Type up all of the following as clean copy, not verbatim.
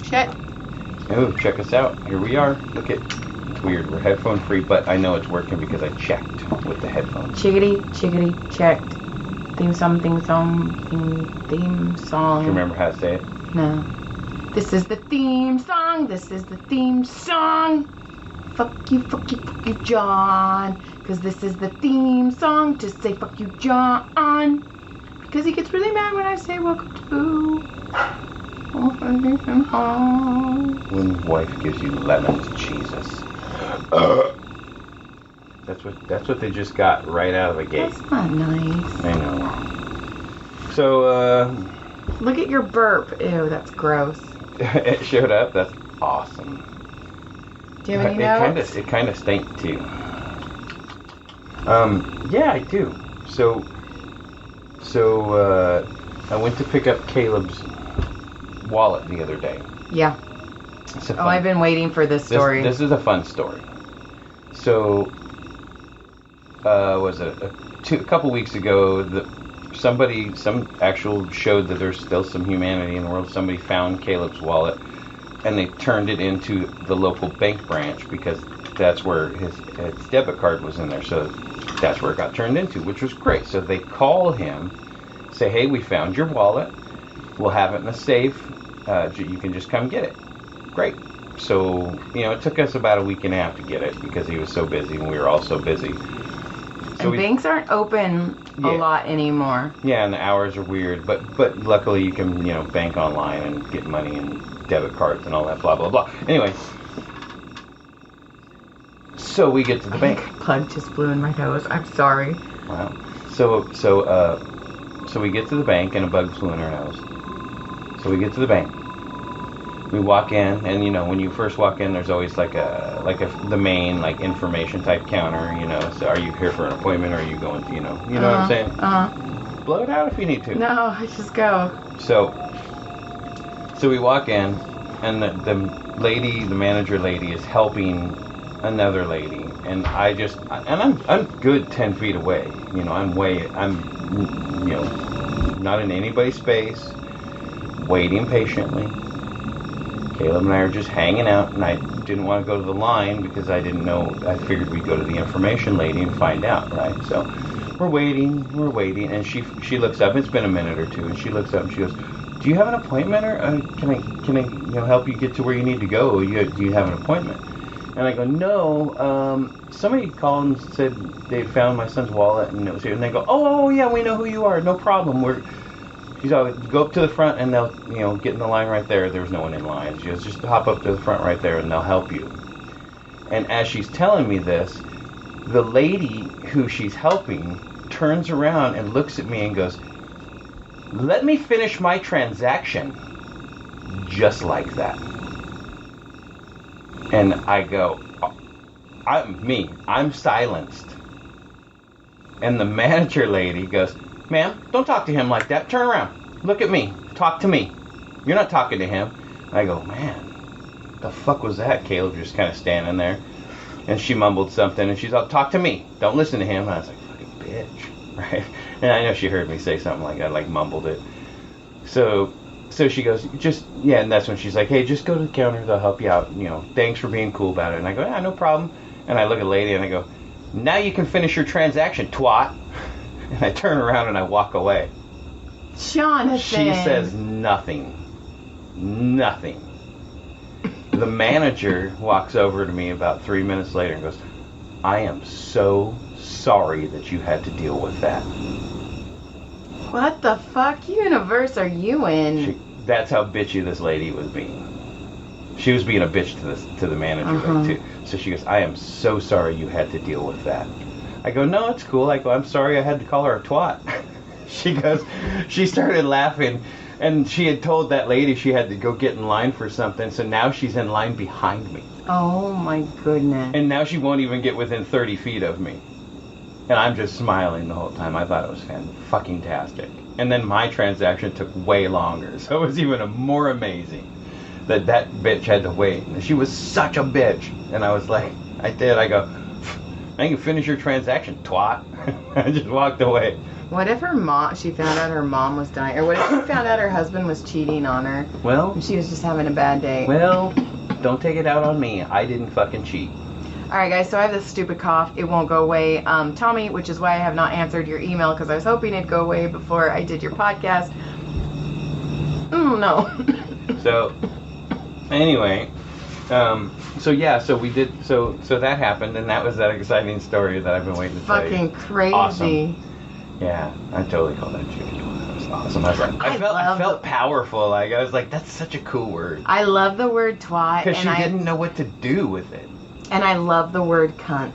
Check. Oh, check us out. Here we are. Look at, it's weird. We're headphone free, but I know it's working because I checked with the headphones. Chickadee, chickadee, checked. Theme song, theme song. Do you remember how to say it? No. This is the theme song. This is the theme song. Fuck you, John. Because this is the theme song to say fuck you, John. Because he gets really mad when I say welcome to. When wife gives you lemons, Jesus. That's what they just got right out of the gate. That's not nice. I know. So, look at your burp. Ew, that's gross. It showed up. That's awesome. Do you have any notes? It kind of stank too. Yeah, I do. So I went to pick up Caleb's wallet the other day. Yeah. I've been waiting for this story. This is a fun story. So, was it a couple weeks ago? Some actual showed that there's still some humanity in the world. Somebody found Caleb's wallet, and they turned it into the local bank branch because that's where his debit card was in there. So that's where it got turned into, which was great. So they call him, say, hey, we found your wallet. We'll have it in a safe. You can just come get it. Great. So, it took us about a week and a half to get it because he was so busy and we were all so busy. So banks aren't open a lot anymore. Yeah, and the hours are weird, but luckily you can, bank online and get money and debit cards and all that, blah, blah, blah. Anyway, so we get to the bank. Plug just blew in my nose. I'm sorry. Wow. So we get to the bank and a bug flew in our nose. So we get to the bank. We walk in, and when you first walk in, there's always the main information type counter. So are you here for an appointment, or are you going to what I'm saying? Blow it out if you need to. No, just go. So we walk in, and the manager lady is helping another lady, and I'm good 10 feet away. I'm not in anybody's space, waiting patiently. Caleb and I are just hanging out, and I didn't want to go to the line because I didn't know. I figured we'd go to the information lady and find out, right? So we're waiting, and she looks up. It's been a minute or two, and she looks up and she goes, "Do you have an appointment, or can I help you get to where you need to go? Do you have an appointment?" And I go, "No. Somebody called and said they found my son's wallet, and it was here." And they go, "Oh yeah, we know who you are. No problem. She's all, go up to the front and they'll, get in the line right there. There's no one in line. She goes, just hop up to the front right there and they'll help you." And as she's telling me this, the lady who she's helping turns around and looks at me and goes, "Let me finish my transaction." Just like that. And I go, I'm silenced. And the manager lady goes, "Ma'am, don't talk to him like that. Turn around. Look at me. Talk to me. You're not talking to him." I go, "Man, the fuck was that?" Caleb just kind of standing there. And she mumbled something, and she's all, "Talk to me. Don't listen to him." And I was like, "Fucking bitch." Right? And I know she heard me say something like that, mumbled it. So she goes, and that's when she's like, "Hey, just go to the counter. They'll help you out. Thanks for being cool about it." And I go, "Yeah, no problem." And I look at the lady, and I go, "Now you can finish your transaction, twat." And I turn around and I walk away. Jonathan. She says nothing. Nothing. The manager walks over to me about 3 minutes later and goes, "I am so sorry that you had to deal with that." What the fuck universe are you in? That's how bitchy this lady was being. She was being a bitch to the manager too. So she goes, "I am so sorry you had to deal with that." I go, "No, it's cool." I go, "I'm sorry I had to call her a twat." She started laughing, and she had told that lady she had to go get in line for something, so now she's in line behind me. Oh my goodness. And now she won't even get within 30 feet of me. And I'm just smiling the whole time. I thought it was fucking-tastic. And then my transaction took way longer, so it was even more amazing that bitch had to wait. And she was such a bitch. And I was like, I go, "I can finish your transaction, twat." I just walked away. What if she found out her mom was dying? Or what if she found out her husband was cheating on her? Well, and she was just having a bad day? Well, don't take it out on me. I didn't fucking cheat. Alright guys, so I have this stupid cough. It won't go away. Tell me, which is why I have not answered your email, because I was hoping it'd go away before I did your podcast. No. So, anyway, so we did, so that happened, and that was that exciting story that I've been waiting to tell you. Fucking crazy. Awesome. Yeah, I totally called that chicken twat. That was awesome. I was like, I felt powerful. Like, I was like, that's such a cool word. I love the word twat. Because she didn't know what to do with it. And I love the word cunt.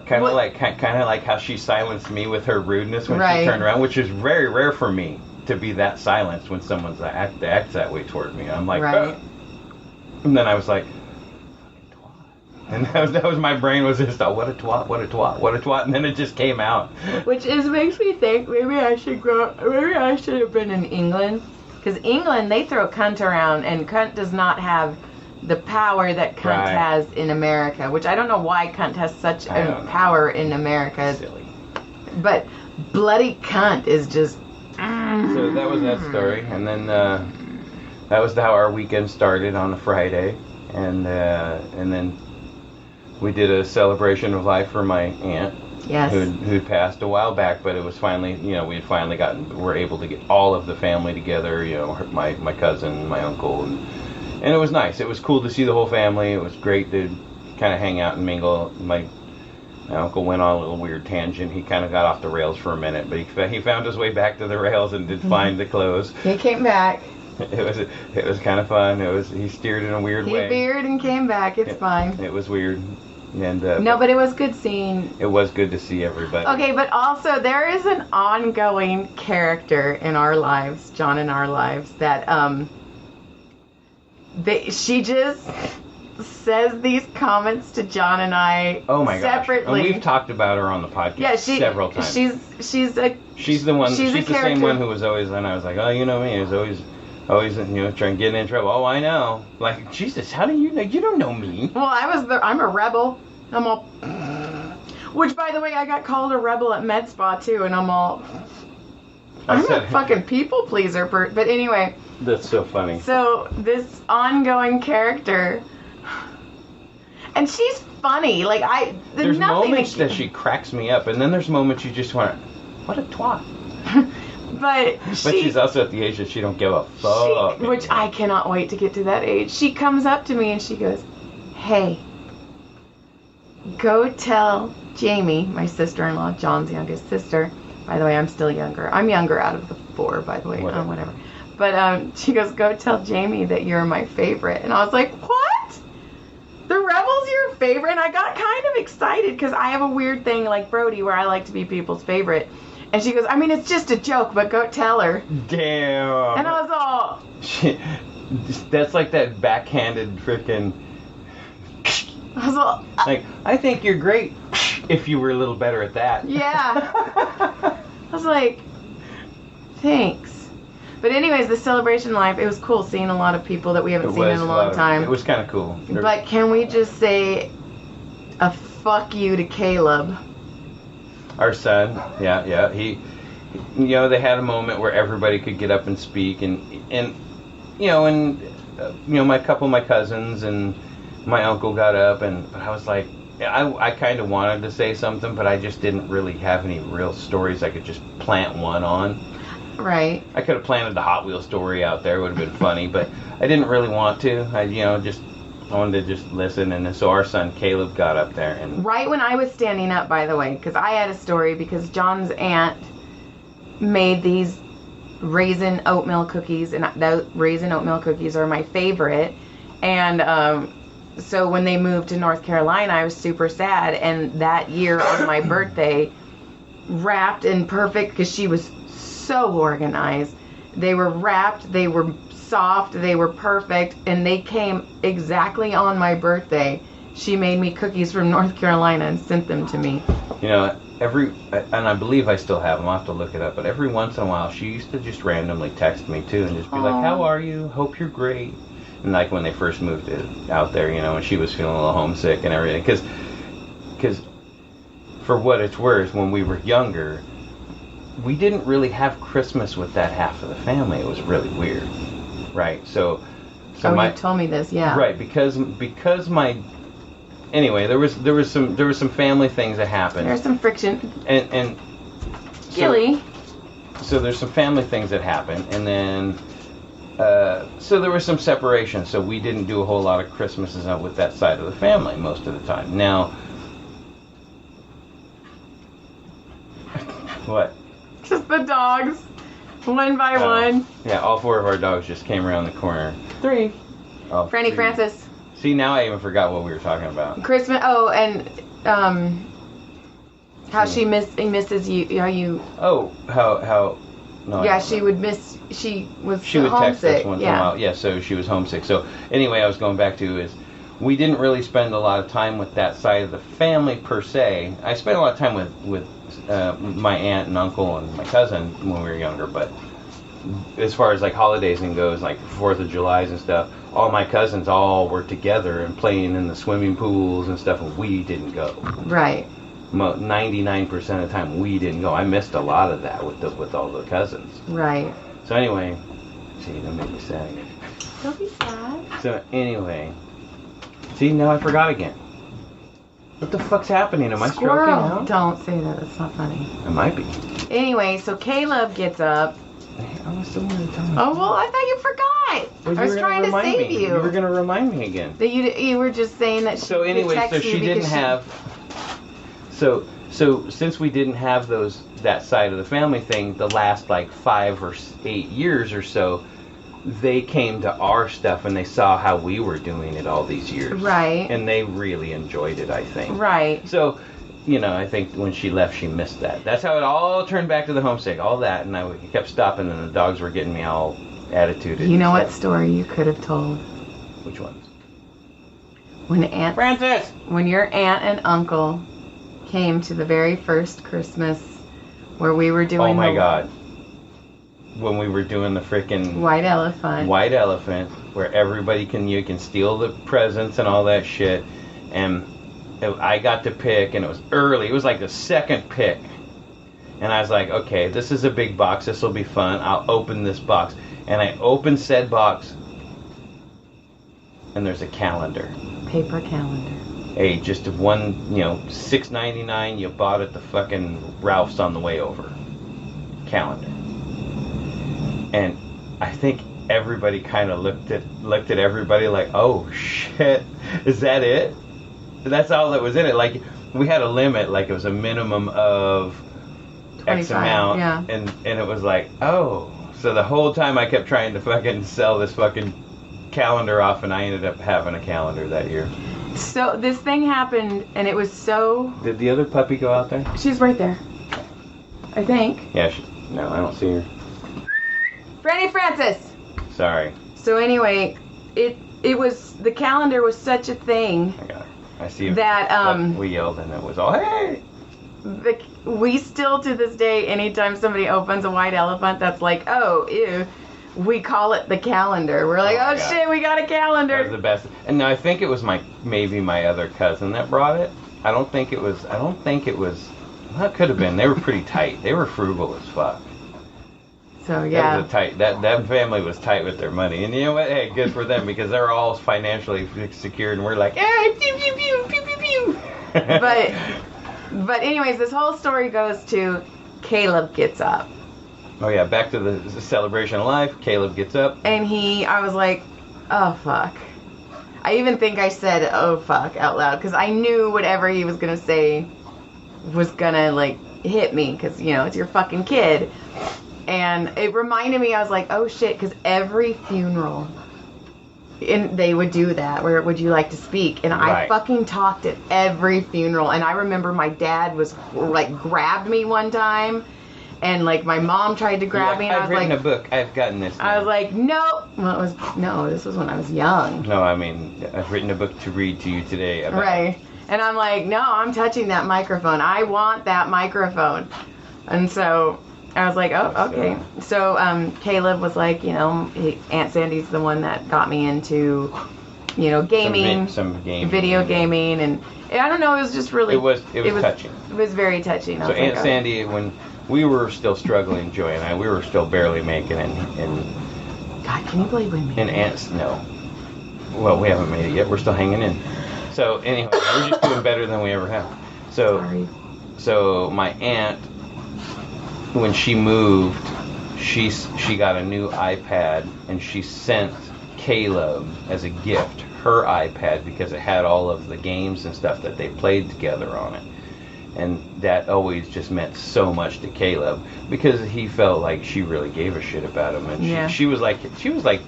Kind of like how she silenced me with her rudeness when she turned around, which is very rare for me to be that silenced when someone's acts that way toward me. I'm like, right. And then I was like, and that was my brain was just, what a twat, what a twat, what a twat, and then it just came out. Which makes me think maybe I should have been in England, because England, they throw cunt around, and cunt does not have the power that cunt has in America, which I don't know why cunt has such power in America. Silly. But bloody cunt is just... So that was that story, and then that was how our weekend started on a Friday, and then we did a celebration of life for my aunt, yes, who'd passed a while back, but it was finally, we had finally we're able to get all of the family together, my cousin, my uncle, and it was nice. It was cool to see the whole family. It was great to kind of hang out and mingle. My uncle went on a little weird tangent. He kind of got off the rails for a minute, but he found his way back to the rails and did find the clothes. He came back. It was kind of fun. He steered in a weird way. He veered and came back. It's fine. It was weird. And no, but it was good seeing. It was good to see everybody. Okay, but also there is an ongoing character in our lives, John and our lives, that she just says these comments to John and I separately. And we've talked about her on the podcast several times. She's the one. She's the same one who was always. And I was like, oh, you know me. I was always trying to get in trouble. Oh, I know. Like, Jesus, how do you know? You don't know me. Well, I'm a rebel. I'm all. Which, by the way, I got called a rebel at med spa too, and I'm all. I'm a fucking people pleaser, but anyway. That's so funny. So this ongoing character, and she's funny. Like there's moments that she cracks me up, and then there's moments you just want, what a twat. But she's also at the age that she don't give a fuck. Which I cannot wait to get to that age. She comes up to me and she goes, "Hey, go tell Jamie, my sister-in-law, John's youngest sister. By the way, I'm still younger. I'm younger out of the 4, by the way. Whatever. But she goes, go tell Jamie that you're my favorite." And I was like, what? The Rebel's your favorite? And I got kind of excited because I have a weird thing like Brody where I like to be people's favorite. And she goes, I mean, it's just a joke, but go tell her. Damn. And I was all... That's like that backhanded freaking... I was all... Like, I think you're great if you were a little better at that. Yeah. I was like, thanks. But anyways, the celebration life, it was cool seeing a lot of people that we haven't seen in a long time. It was kind of cool. But can we just say a fuck you to Caleb? Our son, yeah. He, they had a moment where everybody could get up and speak, and my couple of my cousins and my uncle got up, but I was like, I kind of wanted to say something, but I just didn't really have any real stories I could just plant one on. Right. I could have planted the Hot Wheels story out there. It would have been funny, but I didn't really want to. I wanted to just listen, and so our son Caleb got up there. And right when I was standing up, by the way, because I had a story, because John's aunt made these raisin oatmeal cookies, and those raisin oatmeal cookies are my favorite. And so when they moved to North Carolina, I was super sad. And that year on my birthday, wrapped in perfect, because she was so organized. They were wrapped, they were soft, they were perfect, and they came exactly on my birthday. She made me cookies from North Carolina and sent them to me. And I believe I still have them, I'll have to look it up, but every once in a while she used to just randomly text me too and just be like, how are you? Hope you're great. And like when they first moved out there, and she was feeling a little homesick and everything, because for what it's worth, when we were younger, we didn't really have Christmas with that half of the family. It was really weird, right? So oh, my, you told me this, yeah. right, because my, anyway, there was some family things that happened. There's some friction. And Gilly. So there's some family things that happened, and then so there was some separation. So we didn't do a whole lot of Christmases with that side of the family most of the time. Now, what? Just the dogs, one by one. Yeah, all 4 of our dogs just came around the corner. 3. Oh, Franny 3. Francis. See, now I even forgot what we were talking about. Christmas. Oh, and how she misses you. How you. Oh, how. No, yeah, she would miss. She would text homesick. us once in a while. Yeah, so she was homesick. So anyway, I was going back to is we didn't really spend a lot of time with that side of the family per se. I spent a lot of time with my aunt and uncle and my cousin when we were younger, but as far as like holidays and goes, like 4th of July's and stuff, all my cousins all were together and playing in the swimming pools and stuff, and we didn't go. Right. 99% of the time we didn't go. I missed a lot of that with all the cousins. Right. So anyway, see, that made me sad again. Don't be sad. So anyway, see, now I forgot again. What the fuck's happening? Am I stroking out? Don't say that. That's not funny. It might be. Anyway, so Caleb gets up. I was still going to tell you. Oh, well, I thought you forgot. Well, I was trying to save you. You were going to remind me again. That you were just saying that she So anyway, so she didn't have... So since we didn't have that side of the family thing, the last like 5 or 8 years or so, they came to our stuff and they saw how we were doing it all these years. Right. And they really enjoyed it, I think. Right. So, I think when she left, she missed that. That's how it all turned back to the homesick, all that, and I kept stopping, and the dogs were getting me all attituded. You know what story you could have told? Which ones? When your aunt and uncle came to the very first Christmas where we were doing Oh my God. When we were doing the freaking White Elephant, where everybody you can steal the presents and all that shit, and I got to pick, and it was early. It was like the second pick, and I was like, okay, this is a big box. This will be fun. I'll open this box, and I opened said box, and there's a calendar. Paper calendar. Hey, just one, $6.99 you bought at the fucking Ralph's on the way over. Calendar. And I think everybody kind of looked at everybody like, oh shit, is that it? That's all that was in it. Like, we had a limit, like it was a minimum of X amount. Yeah. And it was like, oh. So the whole time I kept trying to fucking sell this fucking calendar off, and I ended up having a calendar that year. So this thing happened, and it was so... Did the other puppy go out there? She's right there, I think. Yeah, no, I don't see her. Franny Francis! Sorry. So anyway, it was... The calendar was such a thing... I got it. I see it. That, we yelled, and it was all, hey! We still, to this day, anytime somebody opens a white elephant, that's like, oh, ew... We call it the calendar. We're like, oh shit, we got a calendar. That was the best. And no, I think it was maybe my other cousin that brought it. I don't think it was, well, it could have been. They were pretty tight. They were frugal as fuck. So, yeah. That was a tight, that family was tight with their money. And you know what? Hey, good for them, because they're all financially secured, and we're like, hey, pew, pew, pew, pew, pew, pew. But anyways, this whole story goes to Caleb gets up. Oh yeah, back to the celebration of life. Caleb gets up. And I was like, oh fuck. I even think I said, oh fuck, out loud, because I knew whatever he was going to say was going to, like, hit me, because, it's your fucking kid. And it reminded me, I was like, oh shit, because every funeral, and they would do that, where would you like to speak? And I fucking talked at every funeral. And I remember my dad was, like, grabbed me one time. And, like, my mom tried to grab me, and I was like... I've written a book. I've gotten this now. I was like, no. Well, this was when I was young. No, I mean, I've written a book to read to you today about... Right. And I'm like, no, I'm touching that microphone. I want that microphone. And so I was like, oh, okay. So Caleb was like, Aunt Sandy's the one that got me into, gaming. Some gaming. Video gaming. And I don't know, it was just really... It was touching. It was very touching. So Aunt Sandy, when we were still struggling, Joy and I. We were still barely making it. And God, can you believe we made and it? aunts, no. Well, we haven't made it yet. We're still hanging in. So anyway, we're just doing better than we ever have. So, Sorry. so my aunt, when she moved, she got a new iPad, and she sent Caleb as a gift her iPad because it had all of the games and stuff that they played together on it. And that always just meant so much to Caleb because he felt like she really gave a shit about him, and she was like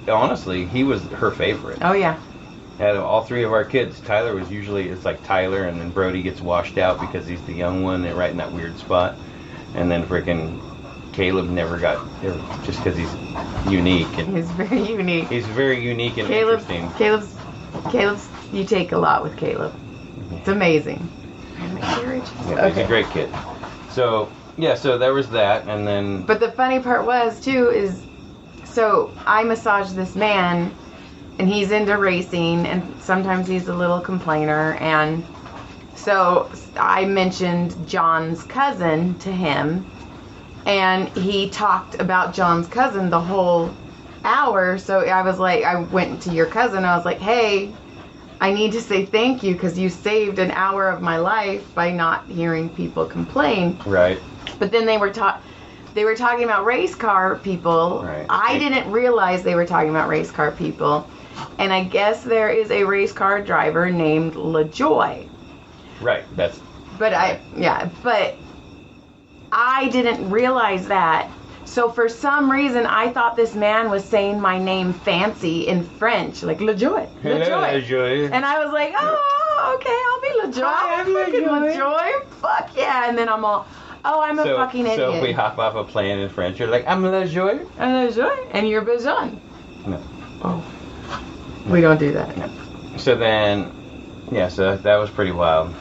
honestly, he was her favorite. Oh yeah. Out of all three of our kids, Tyler was usually, it's like Tyler, and then Brody gets washed out because he's the young one, they're right in that weird spot, and then freaking Caleb never got, just because he's unique. And He's very unique. he's very unique and interesting. Caleb's, you take a lot with Caleb. It's amazing. Yeah, he's a great kid. So, yeah, so there was that, and then... But the funny part was, too, is, so I massage this man, and he's into racing, and sometimes he's a little complainer, and so I mentioned John's cousin to him, and he talked about John's cousin the whole hour, so I was like, I went to your cousin, I was like, hey, I need to say thank you because you saved an hour of my life by not hearing people complain. Right. But then they were talking about race car people. Right. I didn't realize they were talking about race car people. And I guess there is a race car driver named LaJoy. Right, that's... But right. but I didn't realize that. So for some reason, I thought this man was saying my name fancy in French, like LaJoy. Hello, LaJoy. And I was like, oh, okay, I'll be LaJoy. Hi, I'm fucking LaJoy. Fuck yeah. And then I'm all, oh, I'm a fucking idiot. So if we hop off a plane in French, you're like, I'm LaJoy? I'm LaJoy. And you're Bajan. No. Oh. We don't do that. No. So then, yeah, so that was pretty wild.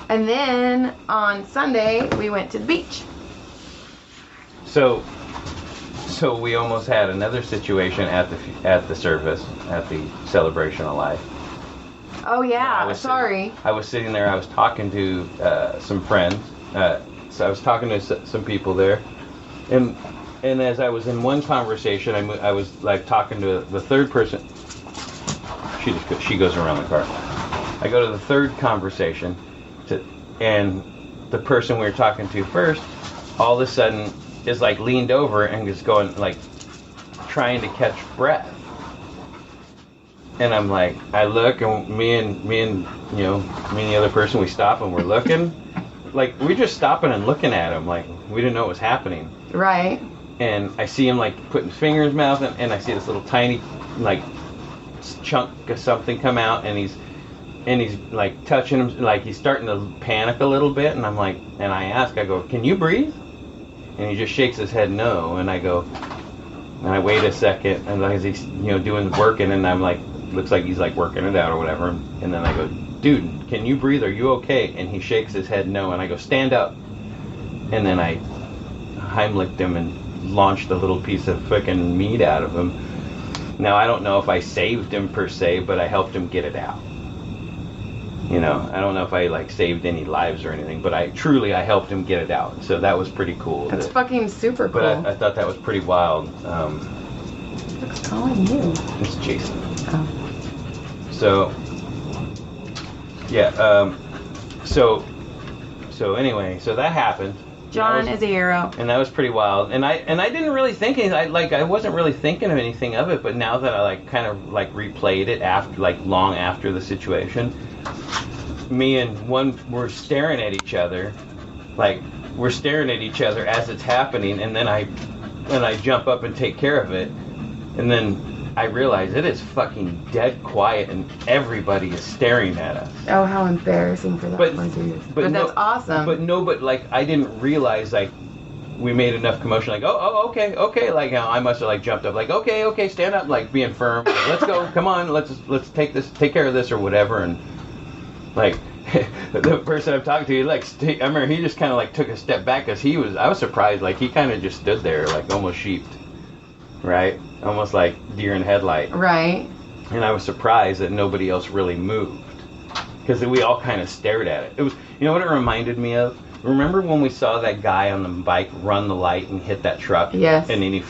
And then on Sunday, we went to the beach. So we almost had another situation at the service, at the celebration of life. Oh yeah, I was sitting there. I was talking to some friends. So I was talking to some people there, and as I was in one conversation, I was like talking to the third person. She goes around the car. I go to the third conversation, and the person we were talking to first, all of a sudden, is like leaned over and is going like trying to catch breath. And I'm like, I look, and me and the other person, we stop and we're looking. Like, we're just stopping and looking at him like we didn't know what was happening. Right. And I see him like putting his finger in his mouth, and I see this little tiny like chunk of something come out, and he's like touching him, like he's starting to panic a little bit. And I'm like, and I ask, I go, can you breathe? And he just shakes his head no. And I go, and I wait a second, and as he's doing working, and I'm like, looks like he's like working it out or whatever. And then I go, dude, can you breathe? Are you okay? And he shakes his head no. And I go, stand up. And then I Heimlicked him and launched a little piece of freaking meat out of him. Now I don't know if I saved him per se, but I helped him get it out. I don't know if I like saved any lives or anything, but I helped him get it out. So that was pretty cool. That's fucking super cool. But I thought that was pretty wild. Who's calling you? It's Jason. Oh. So, yeah. So anyway, so that happened. John is a hero. And that was pretty wild. And I didn't really think anything. I wasn't really thinking of anything of it. But now that I kind of replayed it after long after the situation. Me and one were staring at each other, we're staring at each other as it's happening, and then I jump up and take care of it, and then I realize it is fucking dead quiet, and everybody is staring at us. Oh, how embarrassing for that one too. But that's awesome. But I didn't realize we made enough commotion. Okay. I must have jumped up. Okay, stand up, being firm. Let's go. Come on, let's take care of this or whatever, and. The person I'm talking to, I remember he just kind of took a step back because I was surprised, he kind of just stood there almost sheeped, right? Almost like deer in headlight. Right. And I was surprised that nobody else really moved because we all kind of stared at it. It was, what it reminded me of? Remember when we saw that guy on the bike run the light and hit that truck? Yes. And then he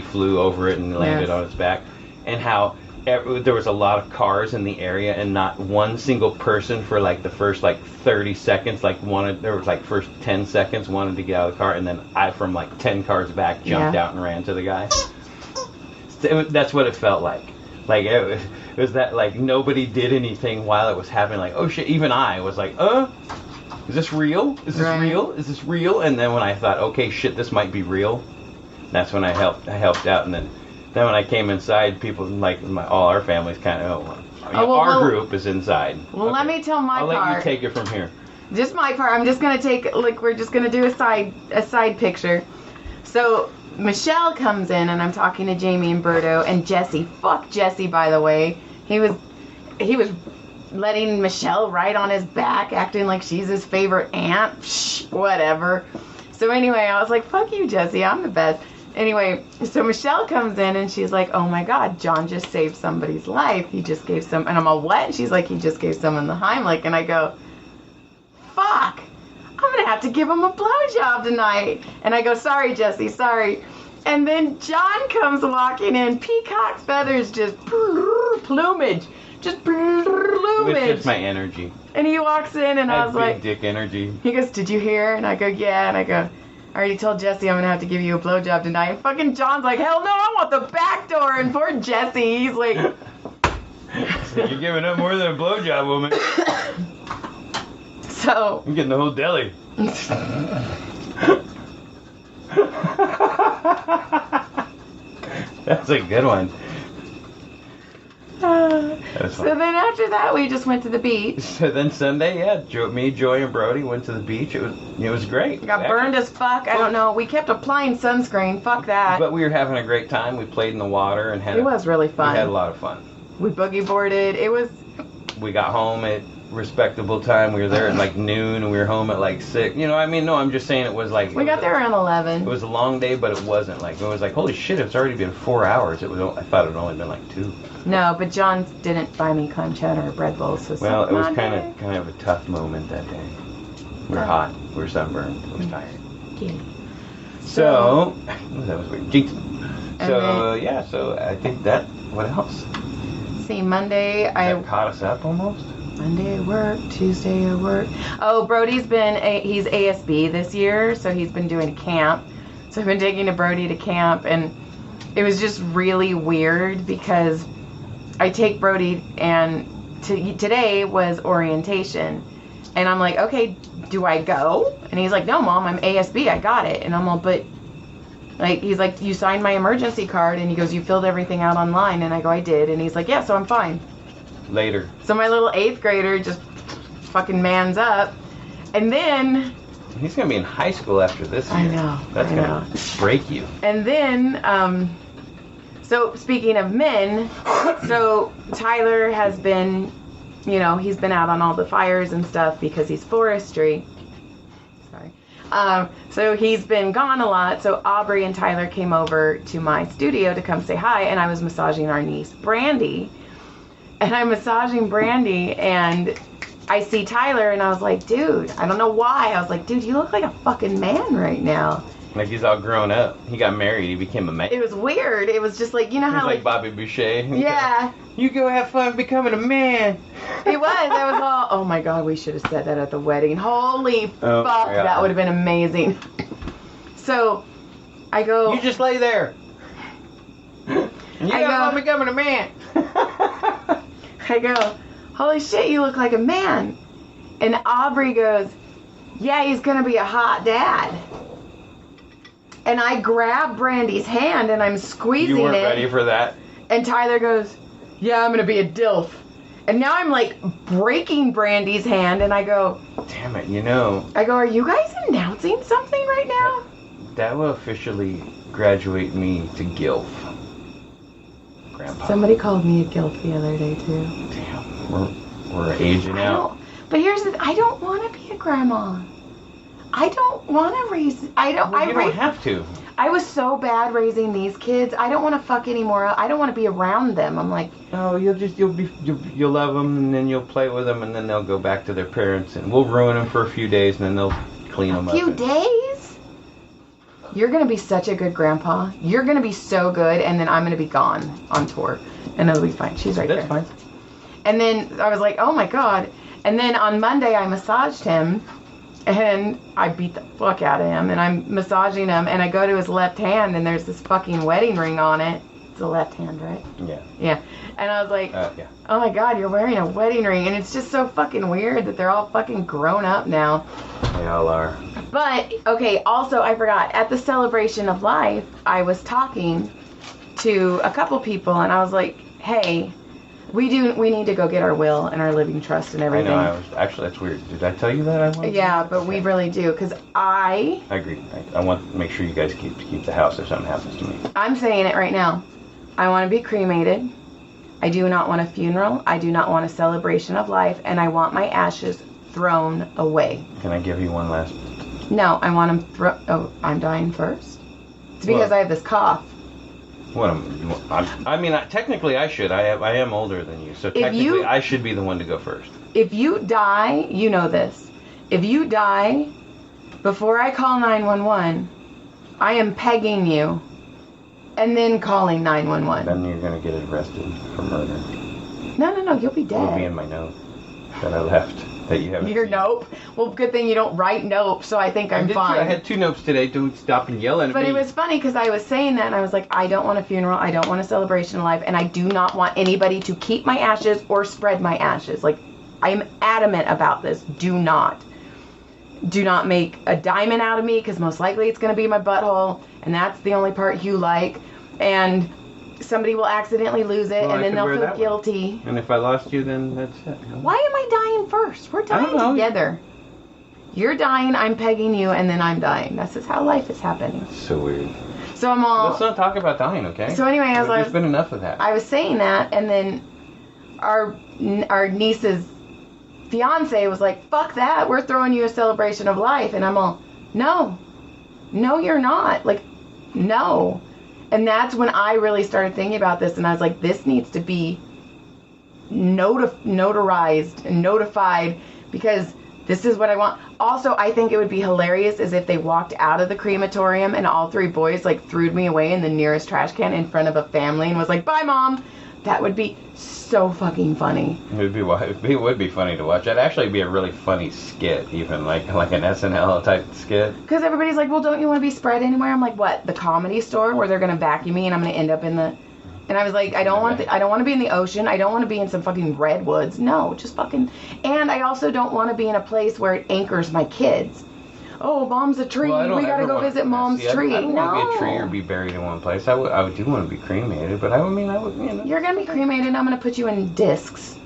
flew over it and landed on his back. And how there was a lot of cars in the area and not one single person for like the first like 30 seconds there was like first 10 seconds wanted to get out of the car, and then I from like 10 cars back jumped out and ran to the guy. That's what it felt like. Like it was that like nobody did anything while it was happening. Like, oh shit, even I was like, is this real? Is this real? Is this real? And then when I thought, okay, shit, this might be real, that's when I helped out. And then when I came inside, people like all our families kind of our group is inside. Well, let me tell my part. I'll let you take it from here. Just my part. I'm just gonna we're just gonna do a side picture. So Michelle comes in and I'm talking to Jamie and Berto and Jesse. Fuck Jesse, by the way. He was letting Michelle ride on his back, acting like she's his favorite aunt. Psh, whatever. So anyway, I was like, fuck you, Jesse. I'm the best. Anyway, so Michelle comes in and she's like, oh my God, John just saved somebody's life. He just gave and I'm all, what? And she's like, he just gave someone the Heimlich. And I go, fuck. I'm going to have to give him a blowjob tonight. And I go, sorry, Jesse, sorry. And then John comes walking in, peacock feathers, just plumage. Just plumage. It's just my energy. And he walks in and I was like, big dick energy. He goes, did you hear? And I go, yeah. And I go, I already told Jesse I'm going to have to give you a blowjob tonight. And fucking John's like, hell no, I want the back door. And poor Jesse, he's like... You're giving up more than a blowjob, woman. So... I'm getting the whole deli. That's a good one. So then after that, we just went to the beach. So then Sunday, me, Joy, and Brody went to the beach. It was great. Got burned as fuck. I don't know. We kept applying sunscreen. Fuck that. But we were having a great time. We played in the water and it was really fun. We had a lot of fun. We boogie boarded. It was. We got home at respectable time. We were there at like noon, and we were home at like 6. You know, I mean, no, I'm just saying it was like... We got there around 11. It was a long day, but it wasn't. Like, it was like, holy shit, it's already been 4 hours. I thought it had only been like 2. No, but John didn't buy me clam chowder or bread bowls. So well, it was kind of a tough moment that day. We were hot. We were sunburned. I was tired. Yeah. So that was weird. Jinx. So, so I think that... What else? See, Monday that caught us up almost? Monday I work, Tuesday I work. Oh, Brody's he's ASB this year, so he's been doing camp. So I've been taking a Brody to camp, and it was just really weird because I take Brody, and today was orientation. And I'm like, okay, do I go? And he's like, no, Mom, I'm ASB, I got it. And I'm all, but, like, he's like, you signed my emergency card, and he goes, you filled everything out online. And I go, I did. And he's like, yeah, so I'm fine. Later. So my little 8th grader just fucking mans up. And then... He's going to be in high school after this year. I know. That's going to break you. And then, so speaking of men, so Tyler has been, he's been out on all the fires and stuff because he's forestry. Sorry. So he's been gone a lot. So Aubrey and Tyler came over to my studio to come say hi, and I was massaging our niece, Brandy. And I'm massaging Brandy, and I see Tyler, and I was like, dude, I don't know why. I was like, dude, you look like a fucking man right now. Like he's all grown up. He got married. He became a man. It was weird. It was just like, how... like Bobby Boucher. Yeah. You go have fun becoming a man. It was. I was all, oh my God, we should have said that at the wedding. Holy fuck, that would have been amazing. So, I go... You just lay there. You got fun becoming a man. I go, holy shit, you look like a man. And Aubrey goes, yeah, he's going to be a hot dad. And I grab Brandy's hand and I'm squeezing it. You weren't ready for that? And Tyler goes, yeah, I'm going to be a DILF. And now I'm like breaking Brandy's hand and I go, damn it, I go, are you guys announcing something right now? That will officially graduate me to GILF. Grandpa. Somebody called me a GILF the other day too. Damn, we're aging out. But here's the thing, I don't want to be a grandma. I don't want to raise. You don't have to. I was so bad raising these kids. I don't want to fuck anymore. I don't want to be around them. I'm like, oh, you'll love them, and then you'll play with them, and then they'll go back to their parents, and we'll ruin them for a few days, and then they'll clean them A up. few days? You're going to be such a good grandpa. You're going to be so good, and then I'm going to be gone on tour. And it'll be fine. She's right That's there. fine. And then I was like, oh my God. And then on Monday, I massaged him, and I beat the fuck out of him, and I'm massaging him, and I go to his left hand, and there's this fucking wedding ring on it. It's a left hand, right? Yeah. Yeah. And I was like, Yeah. oh my God, you're wearing a wedding ring. And it's just so fucking weird that they're all fucking grown up now. They all are. But, okay, also, I forgot. At the celebration of life, I was talking to a couple people, and I was like, hey, we need to go get our will and our living trust and everything. I know. Actually, that's weird. Did I tell you that I wanted? Yeah, but we really do, because I agree. I want to make sure you guys keep the house if something happens to me. I'm saying it right now. I want to be cremated. I do not want a funeral. I do not want a celebration of life, and I want my ashes thrown away. Can I give you one last? No, I want them thrown. Oh, I'm dying first? It's because I have this cough. Technically I should. I am older than you, so technically I should be the one to go first. If you die, you know this. If you die before I call 911, I am pegging you and then calling 911. Then you're going to get arrested for murder. No, you'll be dead. It'll be in my note that I left that you haven't Your seen. nope? Well, good thing you don't write nope, so I think I'm fine. I had 2 nopes today. Don't stop and yell at me. But it was funny because I was saying that and I was like, I don't want a funeral. I don't want a celebration of life. And I do not want anybody to keep my ashes or spread my ashes. Like, I am adamant about this. Do not make a diamond out of me because most likely it's going to be my butthole. And that's the only part you like. And somebody will accidentally lose it, and then they'll feel guilty. And if I lost you, then that's it. Why am I dying first? We're dying together. You're dying, I'm pegging you, and then I'm dying. That's just how life is happening. So weird. So I'm all... Let's not talk about dying, okay? So anyway, there's been enough of that. I was saying that, and then our niece's fiance was like, fuck that, we're throwing you a celebration of life. And I'm all, no, you're not. Like, no. And that's when I really started thinking about this, and I was like, this needs to be notarized and notified, because this is what I want. Also, I think it would be hilarious as if they walked out of the crematorium and all 3 boys like threw me away in the nearest trash can in front of a family and was like, bye, Mom. That would be so fucking funny. It would be funny to watch. That'd actually be a really funny skit, even like an SNL type skit. Because everybody's like, well, don't you want to be spread anywhere? I'm like, what? The Comedy Store where they're gonna vacuum me and I'm gonna end up in the... And I was like, I don't want to be in the ocean. I don't want to be in some fucking redwoods. No, just fucking... And I also don't want to be in a place where it anchors my kids. Oh, Mom's a tree. We gotta go visit Mom's tree. I don't want to be a tree or be buried in one place. I do want to be cremated, but I would, you know. You're gonna be cremated and I'm gonna put you in discs.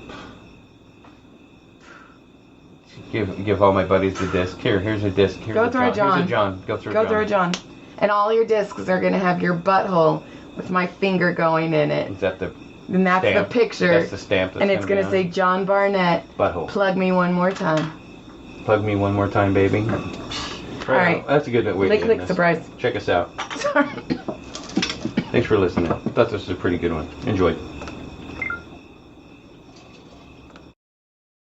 Give all my buddies the disc. Here's a disc. Go through a John. Here's a John. Go through Is that the... And that's stamp? The picture. That's the stamp. And it's gonna say John Barnett. Butthole. Plug me one more time. Plug me one more time, baby. All right. That's a good way to end Lick, this. surprise. Check us out. Sorry. Thanks for listening. I thought this was a pretty good one. Enjoy.